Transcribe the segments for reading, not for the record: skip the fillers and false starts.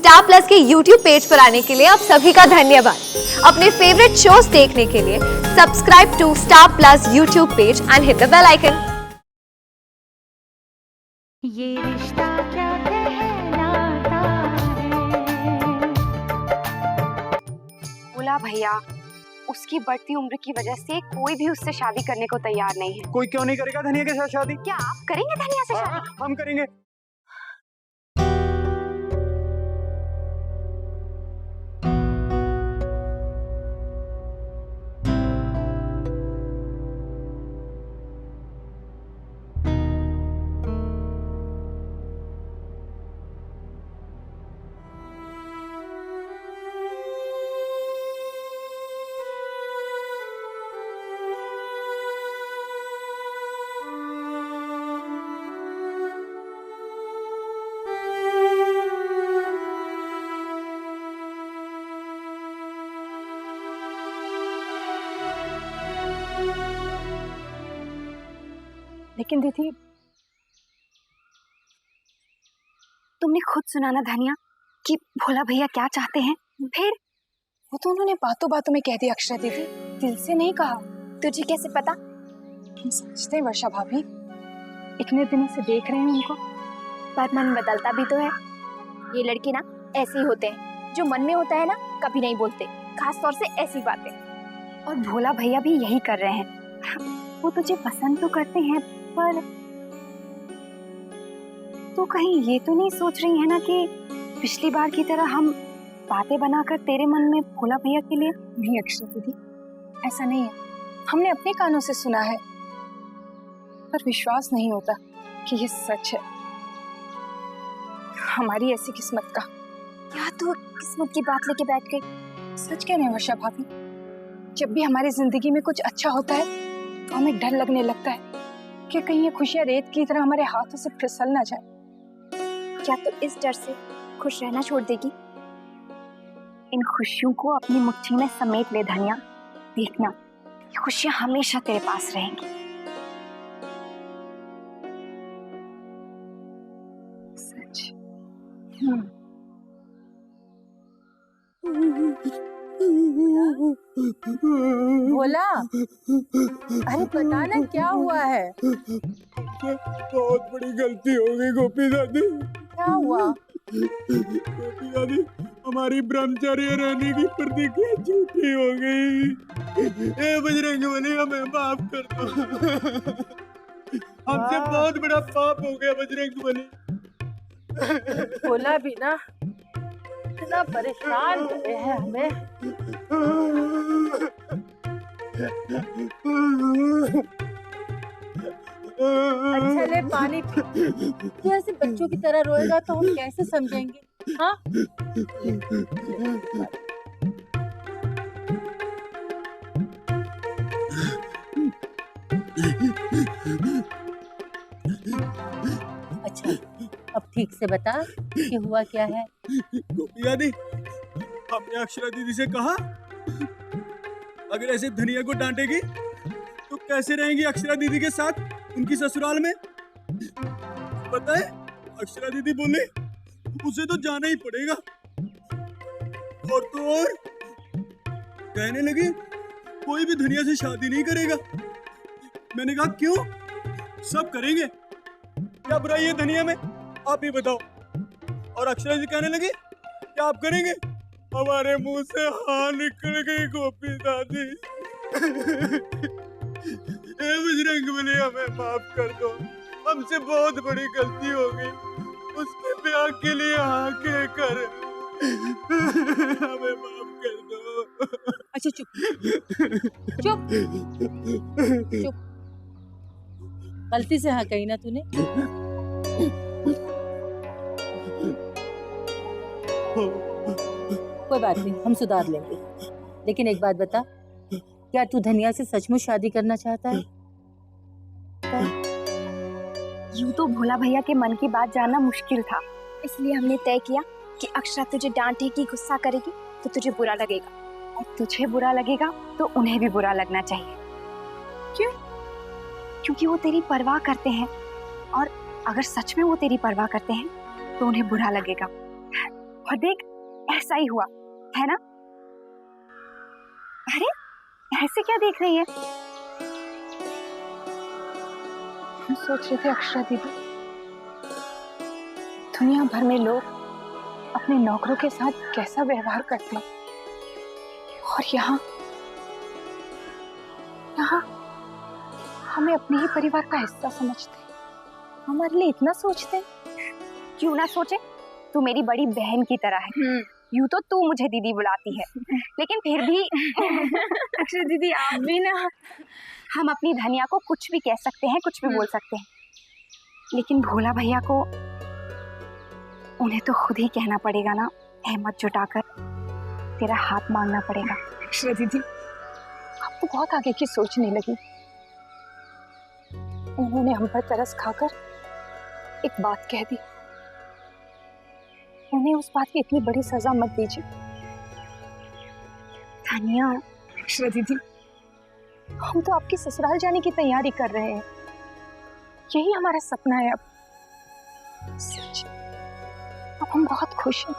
Star plus के YouTube page पर आने के लिए आप सभी का धन्यवाद। अपने फेवरेट शोज देखने के लिए subscribe to Star Plus YouTube page and hit the bell icon. ये रिश्ता क्या कहलाता है? बोला भैया, उसकी बढ़ती उम्र की वजह से कोई भी उससे शादी करने को तैयार नहीं है। कोई क्यों नहीं करेगा धनिया के साथ शादी? क्या आप करेंगे धनिया से शादी? हम करेंगे। लेकिन दीदी, तुमने खुद सुना ना धनिया कि भोला भैया क्या चाहते हैं। फिर वो तो उन्होंने बातों बातों में कह दिया अक्षरा दीदी, दिल से नहीं कहा। तुझे कैसे पता? हम समझते हैं वर्षा भाभी, इतने दिनों से देख रहे हैं उनको। पर मन बदलता भी तो है। ये लड़के ना ऐसे ही होते हैं, जो मन में होता है ना कभी नहीं बोलते, खास तौर से ऐसी बातें। और भोला भैया भी यही कर रहे हैं। वो तुझे पसंद तो करते हैं, पर तो कहीं ये तो नहीं सोच रही है ना कि पिछली बार की तरह हम बातें बनाकर तेरे मन में भोला भैया के लिए? नहीं अक्षरा दीदी, ऐसा नहीं है। हमने अपने कानों से सुना है, पर विश्वास नहीं होता कि ये सच है। हमारी ऐसी किस्मत का। क्या तू किस्मत की बात लेके बैठ गई? सच कह रहे हैं वर्षा भाभी, जब भी हमारी जिंदगी में कुछ अच्छा होता है तो हमें डर लगने लगता है कि कहीं ये खुशियां रेत की तरह हमारे हाथों से फिसल ना जाए। क्या तू इस डर से खुश रहना छोड़ देगी? इन खुशियों को अपनी मुट्ठी में समेट ले धनिया। देखना, ये खुशियां हमेशा तेरे पास रहेंगी। सच। भोला, अरे पता ना क्या हुआ है? बहुत बड़ी गलती हो गई गोपी दादी। क्या हुआ? गोपी दादी, हमारी ब्रह्मचर्य रहने की प्रतिज्ञा झूठी हो गई। ए बजरंगबली, हमें माफ कर दो। हमसे बहुत बड़ा पाप हो गया बजरंगबली। भोला भी ना इतना परेशान करे है हमें। अच्छा ले पानी पी। तू ऐसे बच्चों की तरह रोएगा तो हम कैसे समझेंगे? हाँ? अच्छा, अब ठीक से बता कि हुआ क्या है? गोपी दादी, हमने अक्षरा दीदी से कहा अगर ऐसे धनिया को डांटेगी तो कैसे रहेंगी अक्षरा दीदी के साथ उनकी ससुराल में। पता है, अक्षरा दीदी बोले उसे तो जाना ही पड़ेगा। और तो और कहने लगी कोई भी धनिया से शादी नहीं करेगा। मैंने कहा क्यों? सब करेंगे। क्या बुराई है धनिया में, आप ही बताओ। और अक्षरा जी कहने लगी क्या आप करेंगे? हमारे मुंह से हाँ निकल गई गोपी दादी। ए बजरंगबली, हमें माफ कर दो, हमसे बहुत बड़ी गलती हो गई। उसके ब्याह के लिए हाँ कहकर हमें माफ कर दो। अच्छा चुप चुप चुप। गलती से हाँ कही ना तूने? कोई बात नहीं, हम सुधार लेंगे। लेकिन एक बात बता, क्या तू धनिया से सचमुच शादी करना चाहता है? यूं तो भोला भैया के मन की बात जानना मुश्किल था, इसलिए हमने तय किया कि अक्षरा तुझे डांटेगी, गुस्सा करेगी तो तुझे बुरा लगेगा, और तुझे बुरा लगेगा तो उन्हें भी बुरा लगना चाहिए। क्यों? क्योंकि वो तेरी परवाह करते हैं, और अगर सच में वो तेरी परवाह करते हैं तो उन्हें बुरा लगेगा। और देख ऐसा ही हुआ है ना। अरे ऐसे क्या देख रही है? हम सोच रहे थे अक्षरा दीदी, दुनिया भर में लोग अपने नौकरों के साथ कैसा व्यवहार करते हैं और यहाँ हमें अपने ही परिवार का हिस्सा समझते हैं, हमारे लिए इतना सोचते हैं। क्यों ना सोचे, तू मेरी बड़ी बहन की तरह है। यूं तो तू मुझे दीदी बुलाती है, लेकिन फिर भी अक्षरा दीदी आप भी ना, हम अपनी धनिया को कुछ भी कह सकते हैं, कुछ भी बोल सकते हैं, लेकिन भोला भैया को उन्हें तो खुद ही कहना पड़ेगा ना, हिम्मत जुटाकर तेरा हाथ मांगना पड़ेगा। अक्षरा दीदी आप तो बहुत आगे की सोचने लगी। उन्होंने हम पर तरस खाकर एक बात कह दी, उन्हें उस बात की इतनी बड़ी सजा मत दीजिए। धनिया, अक्षरा दीदी हम तो आपकी ससुराल जाने की तैयारी कर रहे हैं, यही हमारा सपना है। अब सच अब हम बहुत खुश हैं।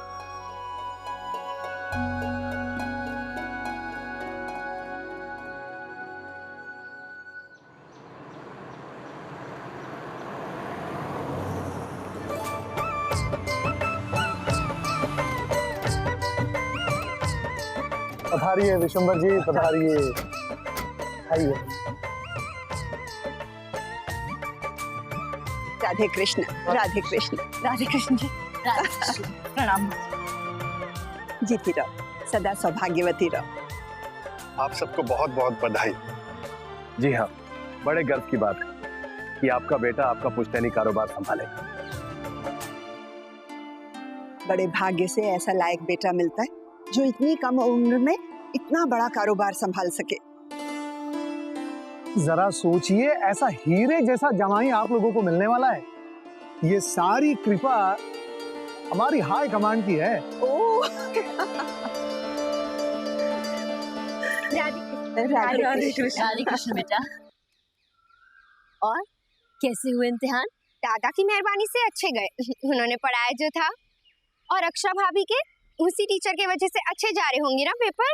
पधारिए विशंबर जी, पधारिए। आइए। राधे कृष्ण, राधे कृष्ण। राधे कृष्ण जी। प्रणाम। जीती रहो, सदा सौभाग्यवती रहो। आप सबको बहुत बहुत बधाई। जी हाँ, बड़े गर्व की बात है कि आपका बेटा आपका पुश्तैनी कारोबार संभालेगा। बड़े भाग्य से ऐसा लायक बेटा मिलता है जो इतनी कम उम्र में इतना बड़ा कारोबार संभाल सके। जरा सोचिए, ऐसा हीरे जैसा जमाई आप लोगों को मिलने वाला है। ये सारी कृपा हमारी हाई कमांड की है। ओह, राधे कृष्ण बेटा। और कैसे हुए इम्तिहान? दादा की मेहरबानी से अच्छे गए, उन्होंने पढ़ाया जो था। और अक्षरा भाभी के उसी टीचर की वजह से अच्छे जा रहे होंगे ना पेपर?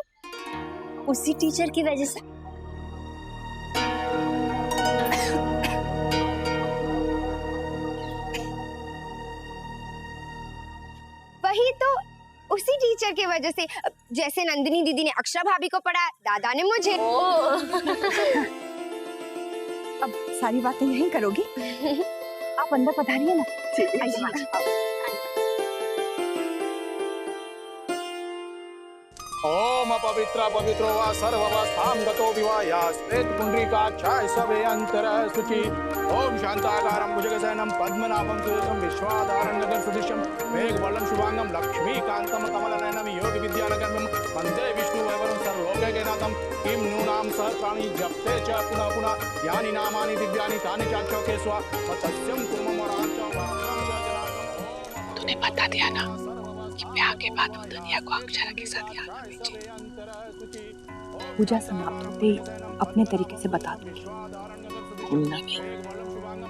उसी टीचर की वजह से? वही तो, उसी टीचर की वजह से। जैसे नंदिनी दीदी ने अक्षरा भाभी को पढ़ाया, दादा ने मुझे। अब सारी बातें यहीं करोगी? आप अंदर पधारिए ना। ओम अपवित्र पवित्रो वा सर्ववस्थां गतो विवाया श्वेत पुंडरीकाक्षाय सवे अंतर शुचि। ओम शांताकारं भुजगशयनं पद्मनाभं सुरेशं विश्वाधारं गगनसदृशं मेघवर्णं शुभांगं लक्ष्मीकान्तं कमलनयनं योगविद्यानगम्यं वन्दे विष्णुवैवरं सर्वलोकैकनाथं। किं नूनां सहस्राणि जप्ते च पुनः पुनः यानि नामानि दिव्यानि तानि चाक्षौके स्वा तस्यं कुर्मं वरांच। तूने बता दिया ना कि ब्याह के बाद हम दुनिया को अक्षरा के साथ यहाँ भेजें। पूजा समाप्त होते ही अपने तरीके से बता दूंगी। भूलना नहीं,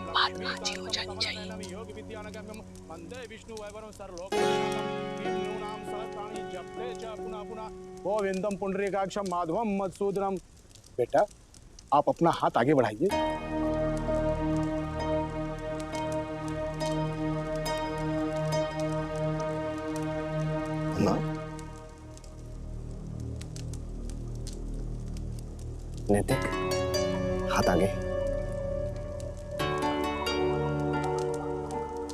बात बाजी हो जानी चाहिए। गोविंदम पुंडरीकाक्षम माधवम मधुसूदनम। बेटा आप अपना हाथ आगे बढ़ाइए। नैतिक, हाथ आगे।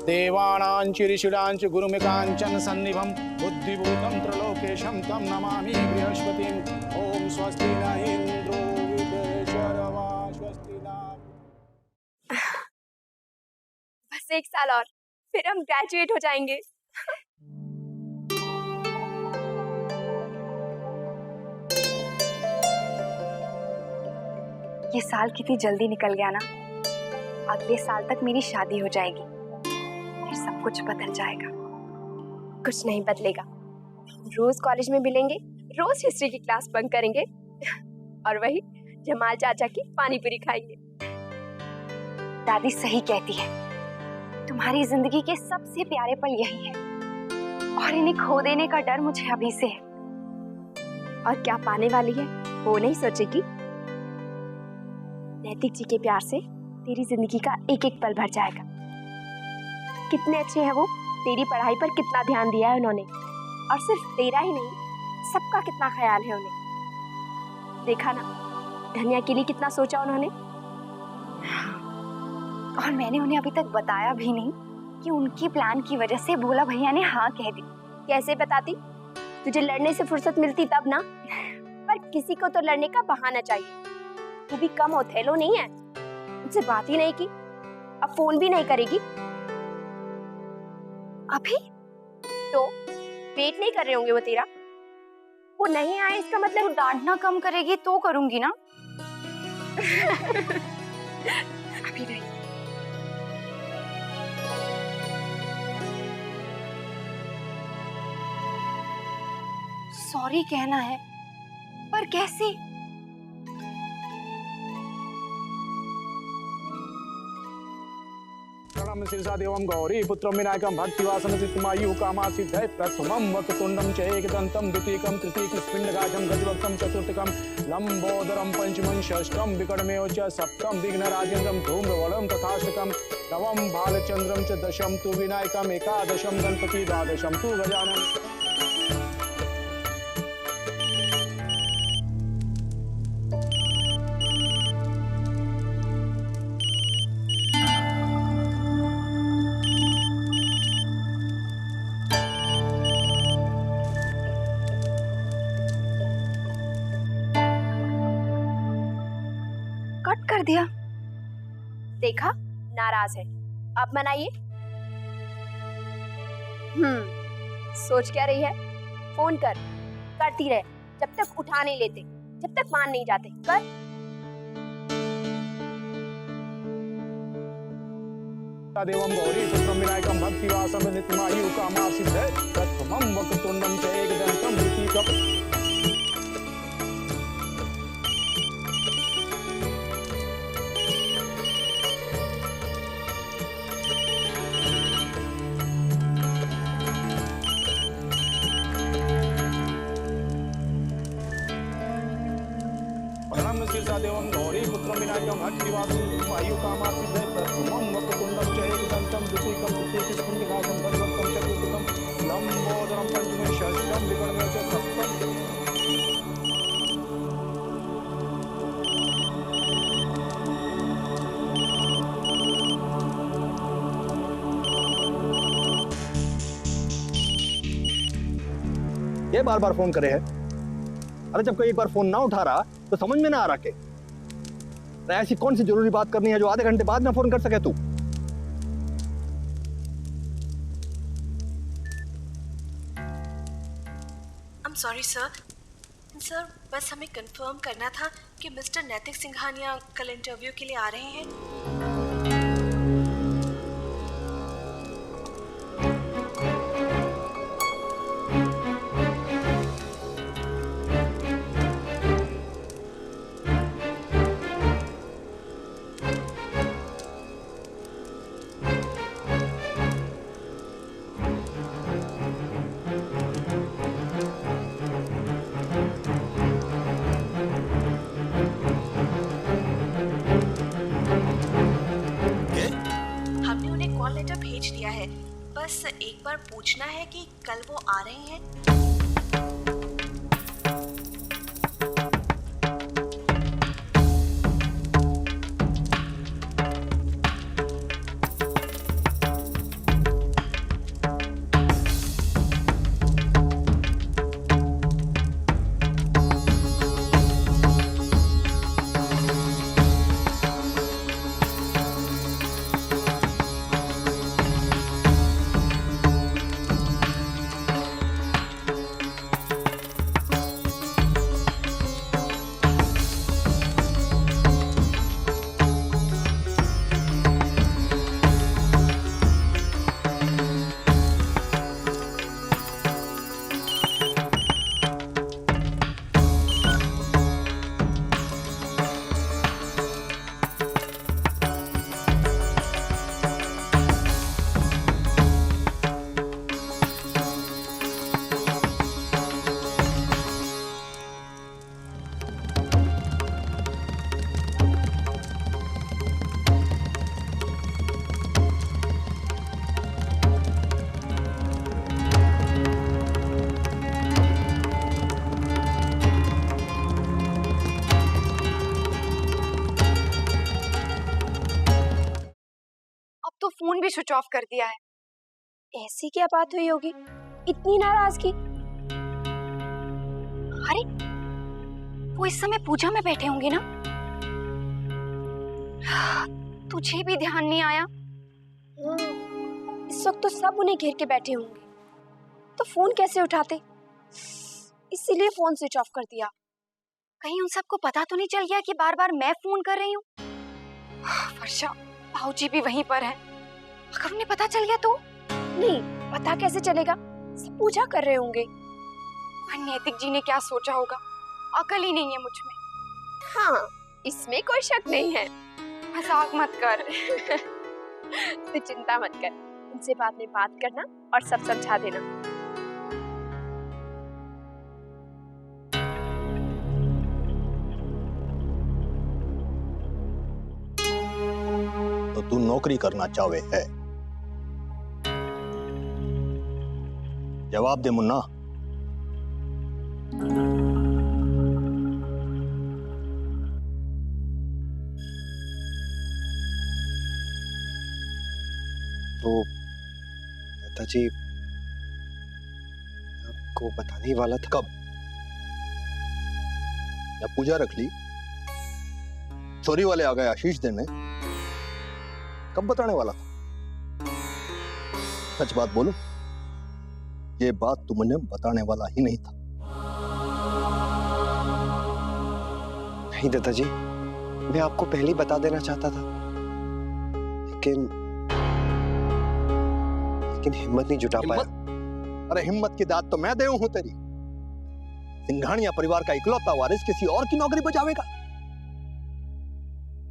देवानांच ऋषिणांच गुरुमिकांचन सन्निभं बुद्धिभूतं त्रिलोकेशं तं नमामि बृहस्पतिं। ओम स्वस्ति न इंद्रो विदेशरवा स्वस्ति न। बस 1 साल और, फिर हम ग्रेजुएट हो जाएंगे। ये साल कितनी जल्दी निकल गया ना। अगले साल तक मेरी शादी हो जाएगी, फिर सब कुछ बदल जाएगा। कुछ नहीं बदलेगा, रोज कॉलेज में मिलेंगे, रोज हिस्ट्री की क्लास बंक करेंगे और वही जमाल चाचा की पानी पूरी खाएंगे। दादी सही कहती है, तुम्हारी जिंदगी के सबसे प्यारे पल यही है। और इन्हें खो देने का डर मुझे अभी से है। और क्या पाने वाली है वो नहीं सोचेगी। नैतिक जी के प्यार से तेरी जिंदगी का एक एक पल भर जाएगा। कितने अच्छे हैं वो, तेरी पढ़ाई पर कितना ध्यान दिया है उन्होंने, और सिर्फ तेरा ही नहीं सबका कितना ख्याल है उन्हें। देखा ना धनिया के लिए कितना सोचा उन्होंने। और मैंने उन्हें अभी तक बताया भी नहीं कि उनकी प्लान की वजह से भोला भैया ने हाँ कह दी। कैसे बताती? तुझे लड़ने से फुर्सत मिलती तब ना। पर किसी को तो लड़ने का बहाना चाहिए। तू भी कम ओथेलो नहीं है, मुझसे बात ही नहीं की, अब फोन भी नहीं करेगी। अभी तो वेट नहीं कर रहे होंगे वो तेरा। वो नहीं आए इसका मतलब डांटना कम करेगी तो करूंगी ना। अभी नहीं। सॉरी कहना है, पर कैसे? शीर्षा देवं गौरी पुत्रं विनायकं भक्तिवासं चित्तमायु कामासिद्धये प्रथमं वक्रतुण्डं च एकदन्तं द्वितीयं तृतीयं स्पिण्डगात्रं गजवक्त्रं चतुर्थकं लंबोदरं पंचमं षष्ठं विकटमेव च सप्तम विघ्नराजेन्द्रं धूम्रवरं तथाष्टकं नवम भालचंद्रं च दशम तु विनायकं एकादशं गणपति द्वादशं तु गजानन। कर दिया। देखा नाराज है, अब मनाइए। सोच क्या रही है? फोन कर, करती रहे जब तक उठा नहीं लेते, जब तक मान नहीं जाते। कर। देवं गौरी पुत्रं विनायकं भक्तिवासं नित्यमायु कामासिद्धये प्रथमं वक्रतुण्डं च एकदन्तं द्वितीयं। देवं गौरी पुत्रं विनायकं भक्तिवासं नित्यमायु कामासिद्धये प्रथमं वक्रतुण्डं च एकदन्तं द्वितीयं तृतीयं स्पिण्डगात्रं गजवक्त्रं चतुर्थकं लंबोदरं पंचमं षष्ठं विकटमेव च सप्तम। ये बार बार फोन करे है। अरे जब कोई एक बार फोन ना उठा रहा तो समझ में ना आ रहा के ऐसी कौन सी जरूरी बात करनी है जो आधे घंटे बाद में फोन कर सके तू? I'm sorry sir. सर बस हमें कंफर्म करना था कि मिस्टर नैतिक सिंघानिया कल इंटरव्यू के लिए आ रहे हैं। लेटर भेज दिया है, बस एक बार पूछना है कि कल वो आ रहे हैं। फोन भी स्विच ऑफ कर दिया है। ऐसी क्या बात हुई होगी, इतनी नाराजगी? अरे वो इस समय पूजा में बैठे होंगे ना? तुझे भी ध्यान नहीं आया? इस वक्त तो सब उन्हें घेर के बैठे होंगे, तो फोन कैसे उठाते? इसीलिए फोन स्विच ऑफ कर दिया। कहीं उन सबको पता तो नहीं चल गया कि बार बार मैं फोन कर रही हूँ? वर्षा, भाऊजी भी वहीं पर हैं। अगर उन्हें पता चल गया तो? नहीं, पता कैसे चलेगा? सब पूजा कर रहे होंगे। नैतिक जी ने क्या सोचा होगा? अकल ही नहीं है मुझ में। हाँ, इसमें कोई शक नहीं है। मजाक मत कर। तू चिंता मत कर, उनसे बाद में बात करना और सब समझा देना। तो तू नौकरी करना चाहे है? जवाब दे मुन्ना। तो दादाजी, आपको बताने ही वाला था। कब? या पूजा रख ली, चोरी वाले आ गए आशीष देने, कब बताने वाला था? सच बात बोलो, ये बात तू मुझे बताने वाला ही नहीं था। नहीं दादाजी, मैं आपको पहले ही बता देना चाहता था, लेकिन हिम्मत नहीं जुटा पाया। अरे हिम्मत की दाद तो मैं दे हूं तेरी। सिंघानिया परिवार का इकलौता वारिस किसी और की नौकरी बचावेगा?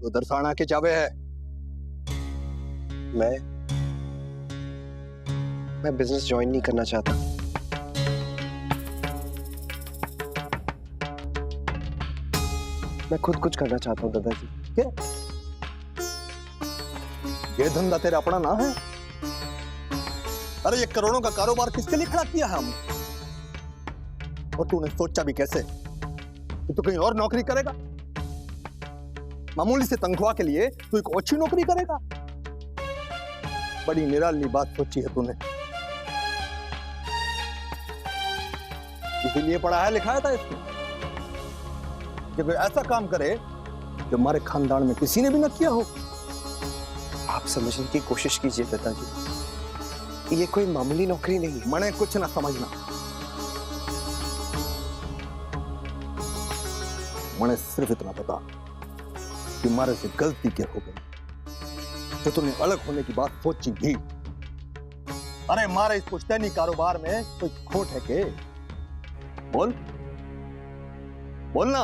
तो दरसाना के चावे है। मैं बिजनेस ज्वाइन नहीं करना चाहता। मैं खुद कुछ करना चाहता हूँ दादाजी। क्या? ये धंधा तेरा अपना ना है? अरे ये करोड़ों का कारोबार किसके लिए खड़ा किया है हमने? और तूने सोचा भी कैसे कि तू कहीं और नौकरी करेगा? मामूली से तनख्वाह के लिए तू एक अच्छी नौकरी करेगा? बड़ी निराली बात सोची है तूने। इसीलिए पढ़ाया लिखाया था इसको कि कोई ऐसा काम करे जो हमारे खानदान में किसी ने भी न किया हो। आप समझने की कोशिश कीजिए दादाजी, ये कोई मामूली नौकरी नहीं है। मने कुछ ना समझना, मने सिर्फ इतना पता कि हमारे से गलती क्या हो गई तो तूने अलग होने की बात सोची भी। अरे हमारे इस पुश्तैनी कारोबार में कोई खोट है के? बोलना।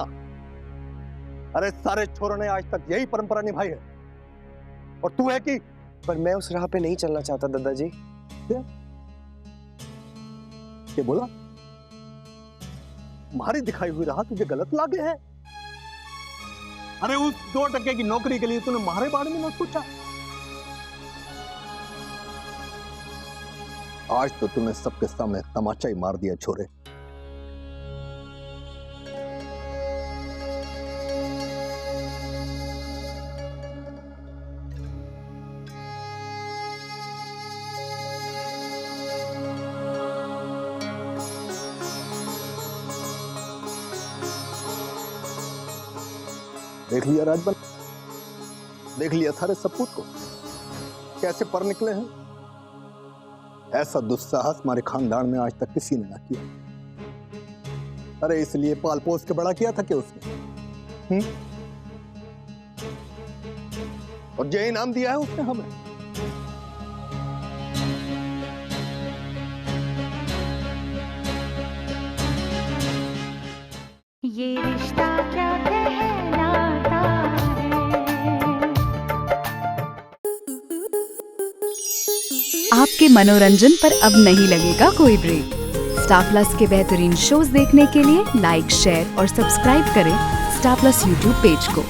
अरे सारे छोरों ने आज तक यही परंपरा निभाई है और तू है कि? पर मैं उस राह पे नहीं चलना चाहता दादाजी। क्या बोला? तुम्हारी दिखाई हुई राह तुझे गलत लागे है? अरे उस 2% की नौकरी के लिए तूने हमारे बारे में न सोचा? आज तो तूने सबके सामने तमाचा ही मार दिया छोरे। देख लिया राजबल, देख लिया थारे सपूत को कैसे पर निकले हैं। ऐसा दुस्साहस हमारे खानदान में आज तक किसी ने ना किया। अरे इसलिए पाल पोस के बड़ा किया था कि उसने, और जो इनाम दिया है उसने हमें। ये रिश्ता क्या कहलाता है। आपके मनोरंजन पर अब नहीं लगेगा कोई ब्रेक। स्टार प्लस के बेहतरीन शोज देखने के लिए लाइक, शेयर और सब्सक्राइब करें स्टार प्लस यूट्यूब पेज को।